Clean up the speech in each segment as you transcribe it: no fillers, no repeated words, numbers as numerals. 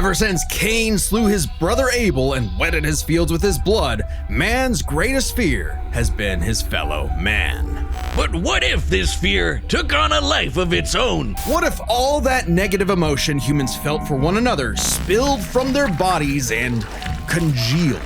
Ever since Cain slew his brother Abel and wetted his fields with his blood, man's greatest fear has been his fellow man. But what if this fear took on a life of its own? What if all that negative emotion humans felt for one another spilled from their bodies and congealed,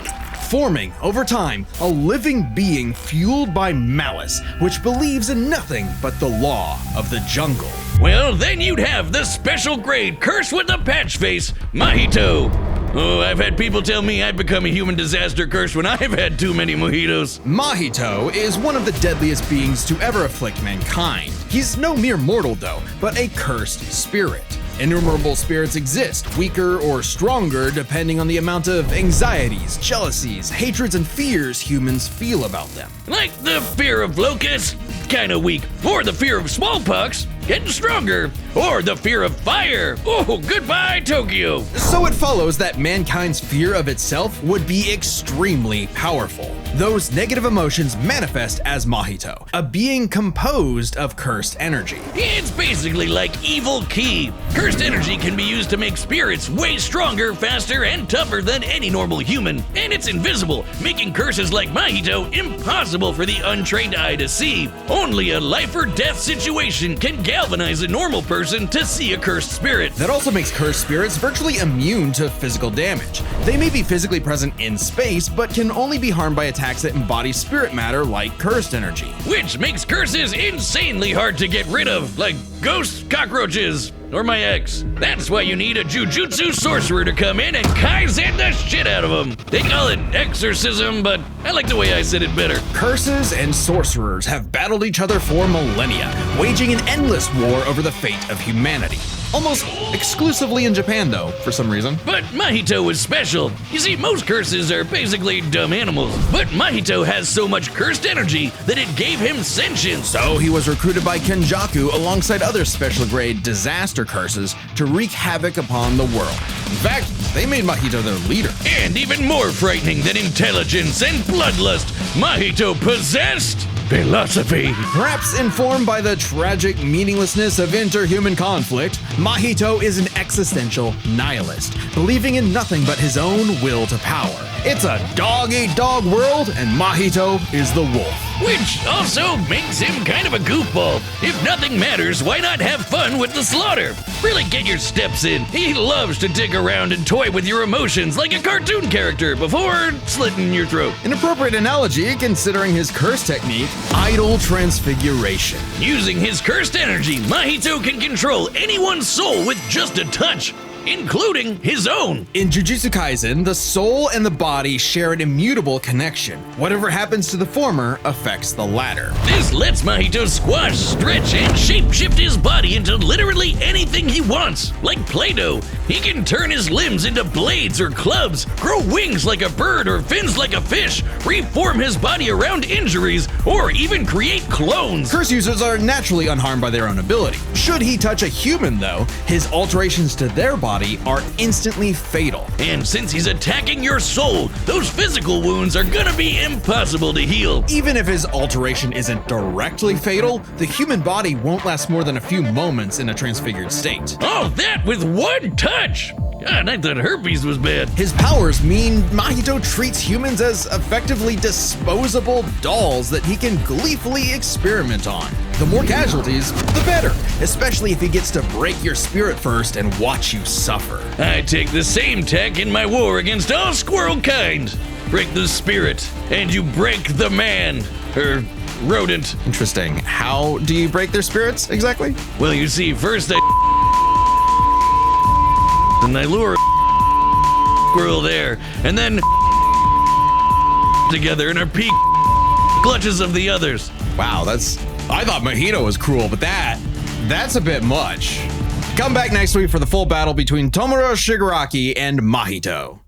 forming, over time, a living being fueled by malice, which believes in nothing but the law of the jungle? Well, then you'd have the special grade curse with the patch face, Mahito. Oh, I've had people tell me I've become a human disaster curse when I've had too many mojitos. Mahito is one of the deadliest beings to ever afflict mankind. He's no mere mortal though, but a cursed spirit. Innumerable spirits exist, weaker or stronger depending on the amount of anxieties, jealousies, hatreds, and fears humans feel about them. Like the fear of locusts, kinda weak, or the fear of smallpox, getting stronger, or the fear of fire. Oh, goodbye, Tokyo. So it follows that mankind's fear of itself would be extremely powerful. Those negative emotions manifest as Mahito, a being composed of cursed energy. It's basically like evil ki. Cursed energy can be used to make spirits way stronger, faster, and tougher than any normal human. And it's invisible, making curses like Mahito impossible for the untrained eye to see. Only a life or death situation can galvanize a normal person to see a cursed spirit. That also makes cursed spirits virtually immune to physical damage. They may be physically present in space, but can only be harmed by attacks that embody spirit matter like cursed energy. Which makes curses insanely hard to get rid of, like ghosts, cockroaches, or my ex. That's why you need a Jujutsu sorcerer to come in and Kaisen the shit out of them. They call it exorcism, but I like the way I said it better. Curses and sorcerers have battled each other for millennia, waging an endless war over the fate of humanity. Almost exclusively in Japan though, for some reason. But Mahito is special. You see, most curses are basically dumb animals, but Mahito has so much cursed energy that it gave him sentience. So he was recruited by Kenjaku alongside other special grade disaster curses to wreak havoc upon the world. In fact, they made Mahito their leader. And even more frightening than intelligence and bloodlust, Mahito possessed philosophy. Perhaps informed by the tragic meaninglessness of interhuman conflict, Mahito is an existential nihilist, believing in nothing but his own will to power. It's a dog-eat-dog world, and Mahito is the wolf. Which also makes him kind of a goofball. If nothing matters, why not have fun with the slaughter? Really get your steps in. He loves to dig around and toy with your emotions like a cartoon character before slitting your throat. An appropriate analogy considering his curse technique, idol transfiguration. Using his cursed energy, Mahito can control anyone's soul with just a touch, including his own. In Jujutsu Kaisen, the soul and the body share an immutable connection. Whatever happens to the former affects the latter. This lets Mahito squash, stretch, and shapeshift his body into literally anything he wants. Like Play-Doh, he can turn his limbs into blades or clubs, grow wings like a bird or fins like a fish, reform his body around injuries, or even create clones. Curse users are naturally unharmed by their own ability. Should he touch a human though, his alterations to their body are instantly fatal. And since he's attacking your soul, those physical wounds are gonna be impossible to heal. Even if his alteration isn't directly fatal, the human body won't last more than a few moments in a transfigured state. Oh, that with one touch! God, I thought herpes was bad. His powers mean Mahito treats humans as effectively disposable dolls that he can gleefully experiment on. The more casualties, the better, especially if he gets to break your spirit first and watch you suffer. I take the same tack in my war against all squirrel kind. Break the spirit, and you break the man, or rodent. Interesting. How do you break their spirits exactly? Well, you see, first I and I lure a squirrel there, and then together in our peak clutches of the others. Wow, I thought Mahito was cruel, but that's a bit much. Come back next week for the full battle between Tomura Shigaraki and Mahito.